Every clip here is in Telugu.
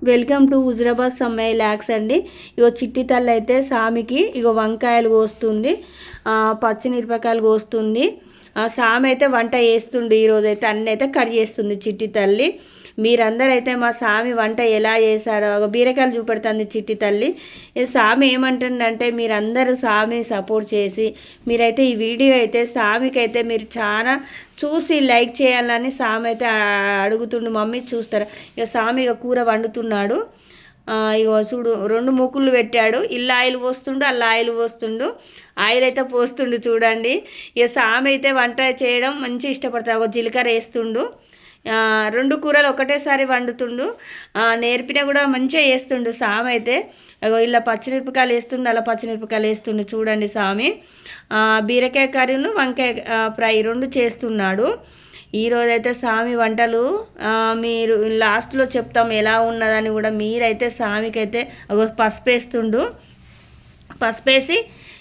వెల్కమ్ టు హుజరాబాద్ సమ్మయ్య ల్యాక్స్ అండి. ఇగో చిట్టి తల్లి అయితే సామికి ఇగో వంకాయలు కోస్తుంది, పచ్చిమిరపకాయలు కోస్తుంది. సామి అయితే వంట చేస్తుంది. ఈరోజు అయితే అన్నీ అయితే కట్ చేస్తుంది చిట్టి తల్లి. మీరందరూ అయితే మా సామి వంట ఎలా చేశారో బీరకాయలు చూపెడుతుంది చిట్టి తల్లి. సామి ఏమంటుందంటే మీరందరూ సామిని సపోర్ట్ చేసి మీరైతే ఈ వీడియో అయితే సామికి అయితే మీరు చాలా చూసి లైక్ చేయాలని సామి అయితే అడుగుతుండు. మమ్మీ చూస్తారా? ఇక సామి ఇక కూర వండుతున్నాడు. ఇక చూడు 2 మూకుళ్ళు పెట్టాడు. ఇల్లు ఆయిల్ పోస్తుండు, అల్లా ఆయిల్ పోస్తుండు. ఆయిల్ అయితే పోస్తుండు చూడండి. ఇక సామి అయితే వంట చేయడం మంచి ఇష్టపడతాడు. ఒక జీలకర్ర వేస్తుండు. 2 కూరలు ఒకటేసారి వండుతుండు. నేర్పిన కూడా మంచిగా వేస్తుండు సామి అయితే. ఇలా పచ్చిమిరపకాయలు వేస్తుండు, అలా పచ్చిమిరపకాయలు వేస్తుండు చూడండి సామి. బీరకాయ కర్రీను వంకాయ ఫ్రై 2 చేస్తున్నాడు. ఈరోజైతే సామి వంటలు మీరు లాస్ట్లో చెప్తాం ఎలా ఉన్నదని కూడా. మీరైతే సామికి అయితే పసుపు వేస్తుండు, పసుపు వేసి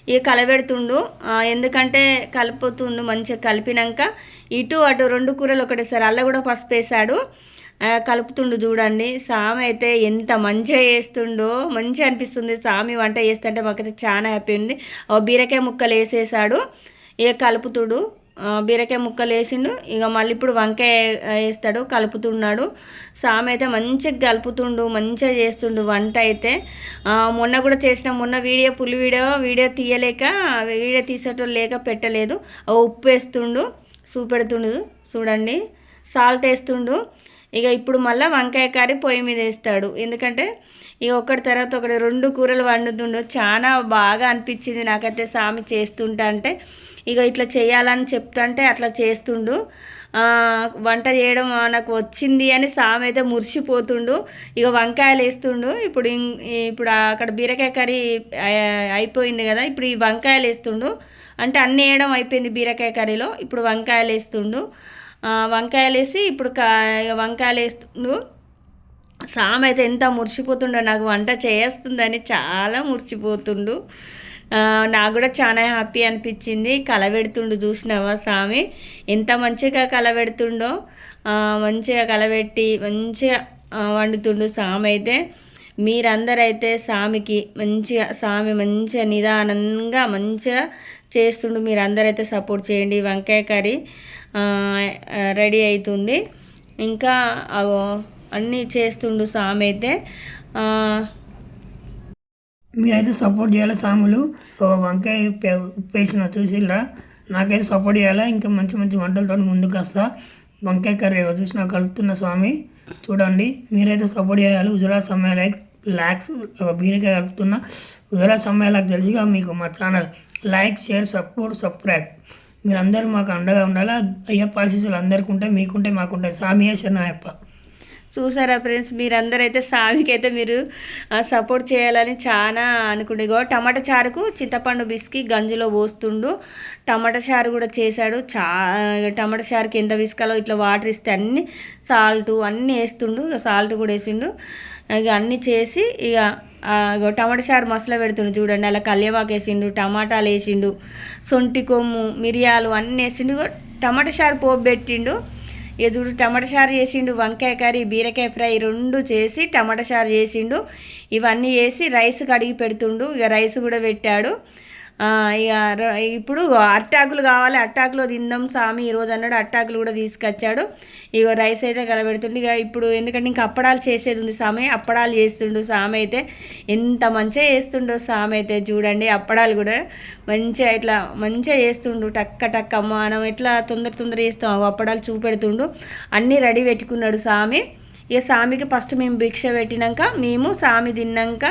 ఇక కలబెడుతుండు. ఎందుకంటే కలుపుతుండు. మంచిగా కలిపినాక ఇటు అటు 2 కూరలు ఒకటేసారి అల్ల కూడా పసుపు వేసాడు, కలుపుతుండు చూడండి. సామి అయితే ఎంత మంచిగా చేస్తుండో మంచిగా అనిపిస్తుంది. సామి వంట చేస్తుంటే మాకైతే చాలా హ్యాపీ ఉంది. బీరకాయ ముక్కలు వేసేసాడు, ఇక కలుపుతుడు. బీరకాయ ముక్కలు వేసిండు. ఇక మళ్ళీ ఇప్పుడు వంకాయ వేస్తాడు, కలుపుతున్నాడు. సామి అయితే మంచిగా కలుపుతుండు, మంచిగా చేస్తుండు వంట అయితే. మొన్న కూడా చేసిన, మొన్న ఫుల్ వీడియో తీయలేక వీడియో తీసేటోళ్ళు లేక పెట్టలేదు. ఉప్పు వేస్తుండు, చూపెడుతుండు చూడండి. సాల్ట్ వేస్తుండు. ఇక ఇప్పుడు మళ్ళీ వంకాయ కర్రీ పొయ్యి మీద వేస్తాడు. ఎందుకంటే ఇక ఒకటి తర్వాత ఒకటి 2 కూరలు వండుతుండు. చాలా బాగా అనిపించింది నాకైతే సామి చేస్తుంటా అంటే. ఇక ఇట్లా చేయాలని చెప్తుంటే అట్లా చేస్తుండు. వంట చేయడం నాకు వచ్చింది అని సామి అయితే మురిసిపోతుండు. ఇక వంకాయలు వేస్తుండు. ఇప్పుడు అక్కడ బీరకాయ కర్రీ అయిపోయింది కదా, ఇప్పుడు ఈ వంకాయలు వేస్తుండు. అంటే అన్నీ వేయడం అయిపోయింది బీరకాయ కర్రీలో. ఇప్పుడు వంకాయలు వేస్తుండు. వంకాయలు వేసి ఇప్పుడు వంకాయలు వేస్తుండు. సామి అయితే ఎంత మురిసిపోతుండో, నాకు వంట చేస్తుందని చాలా మురిసిపోతుండు. నాకు కూడా చాలా హ్యాపీ అనిపించింది. కలబెడుతుండు చూసినావా సామి ఎంత మంచిగా కలబెడుతుండో. మంచిగా కలబెట్టి మంచిగా వండుతుండు సామి అయితే. మీరందరైతే సామికి సామి మంచిగా నిదానంగా మంచిగా చేస్తుండు. మీరందరైతే సపోర్ట్ చేయండి. వంకాయ కర్రీ రెడీ అవుతుంది. ఇంకా అన్నీ చేస్తుండు సామి అయితే. మీరైతే సపోర్ట్ చేయాలి. సాములు వంకాయ వేసిన చూసిరా, నాకైతే సపోర్ట్ చేయాలా. ఇంకా మంచి మంచి వంటలతో ముందుకు వస్తా. వంకాయ కర్రీ చూసి నాకు కలుపుతున్న స్వామి చూడండి. మీరైతే సపోర్ట్ చేయాలి. హుజరాబాద్ సమ్మయ్య ల్యాక్స్ బీరకాయ కలుపుతున్న హుజరాబాద్ సమ్మయ్య ల్యాక్స్ తెలిసిగా మీకు మా ఛానల్ లైక్, షేర్, సబ్స్క్రైబ్. మీరందరూ మాకు అండగా ఉండాలా. అయ్యప్ప ఆశీస్సులు అందరికీ ఉంటాయి, మీకుంటే మాకుంటాయి. సామి శరణయ్యప్ప. చూసారా ఫ్రెండ్స్, మీరందరైతే సామికి అయితే మీరు సపోర్ట్ చేయాలని చాలా అనుకుంటే. ఇగో టమాటా చారుకు చింతపండు బిస్కి గంజులో పోస్తుండు. టమాటా చారు కూడా చేశాడు. టమాటా చారుకి ఎంత బిస్కాలో ఇట్లా వాటర్ ఇస్తే అన్నీ సాల్ట్ అన్నీ వేస్తుండు. ఇక సాల్ట్ కూడా వేసిండు. ఇక అన్నీ చేసి ఇక టమాటా చారు మసాలా పెడుతుండు చూడండి. అలా కల్యమాకు వేసిండు, టమాటాలు వేసిండు, సొంటి కొమ్ము, మిరియాలు అన్నీ వేసిండు. టమాటా చారు పోపు పెట్టిండు. ఇక చూడు టమాటా చారు చేసిండు, వంకాయ కర్రీ, బీరకాయ ఫ్రై 2 చేసి టమాటా చారు చేసిండు. ఇవన్నీ చేసి రైస్ కడిగి పెడుతుండు. ఇక రైస్ కూడా పెట్టాడు. ఇక ఇప్పుడు అట్టాకులు కావాలి, అట్టాకులో తిందాం సామి ఈరోజు అన్నాడు. అట్టాకులు కూడా తీసుకొచ్చాడు. ఇక రైస్ అయితే కలబెడుతుండు. ఇక ఇప్పుడు ఎందుకంటే ఇంకా అప్పడాలు చేసేది ఉంది సామి, అప్పడాలు చేస్తుండు సామి అయితే. ఎంత మంచిగా చేస్తుండో సామి అయితే చూడండి. అప్పడాలు కూడా మంచిగా ఇట్లా మంచిగా చేస్తుండు. టక్క మనం ఎట్లా తొందర చేస్తాం అప్పడాలు చూపెడుతుండు. అన్నీ రెడీ పెట్టుకున్నాడు సామి. ఇక సామికి ఫస్ట్ మేము భిక్ష పెట్టినాక మేము సామి తిన్నాక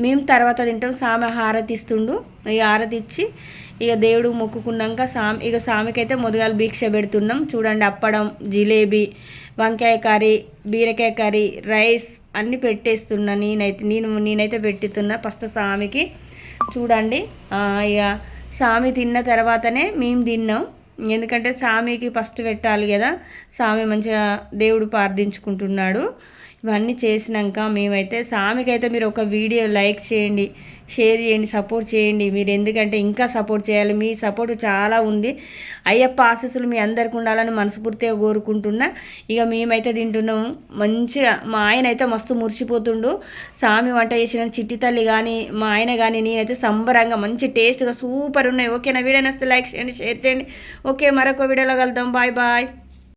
మేము తర్వాత తింటాం. సామి హారతి ఇస్తుండు. ఇక హారతి ఇచ్చి ఇక దేవుడు మొక్కుకున్నాక ఇక సామికి అయితే మొదగాలు భిక్ష పెడుతున్నాం చూడండి. అప్పడం, జిలేబీ, వంకాయ కర్రీ, బీరకాయ కర్రీ, రైస్ అన్నీ పెట్టేస్తున్నా. నేనైతే పెట్టుతున్నా ఫస్ట్ సామికి చూడండి. ఇక సామి తిన్న తర్వాతనే మేము తిన్నాం. ఎందుకంటే సామికి ఫస్ట్ పెట్టాలి కదా. సామి మంచిగా దేవుడు ప్రార్థించుకుంటున్నాడు. ఇవన్నీ చేసినాక మేమైతే సామికి అయితే మీరు ఒక వీడియో లైక్ చేయండి, షేర్ చేయండి, సపోర్ట్ చేయండి. మీరు ఎందుకంటే ఇంకా సపోర్ట్ చేయాలి, మీ సపోర్ట్ చాలా ఉంది. అయ్యప్ప ఆశీస్సులు మీ అందరికి ఉండాలని మనస్ఫూర్తిగా కోరుకుంటున్నా. ఇక మేమైతే తింటున్నాము మంచిగా. మా ఆయన అయితే మస్తు మురిసిపోతుండు. స్వామి వంట చేసిన చిట్టి తల్లి కానీ మా ఆయన కానీ నేనైతే సంబరంగా మంచి టేస్ట్గా సూపర్ ఉన్నాయి. ఓకేనా? వీడియో నచ్చితే లైక్ చేయండి, షేర్ చేయండి. ఓకే, మరొక వీడియోలో కలుద్దాం. Bye bye.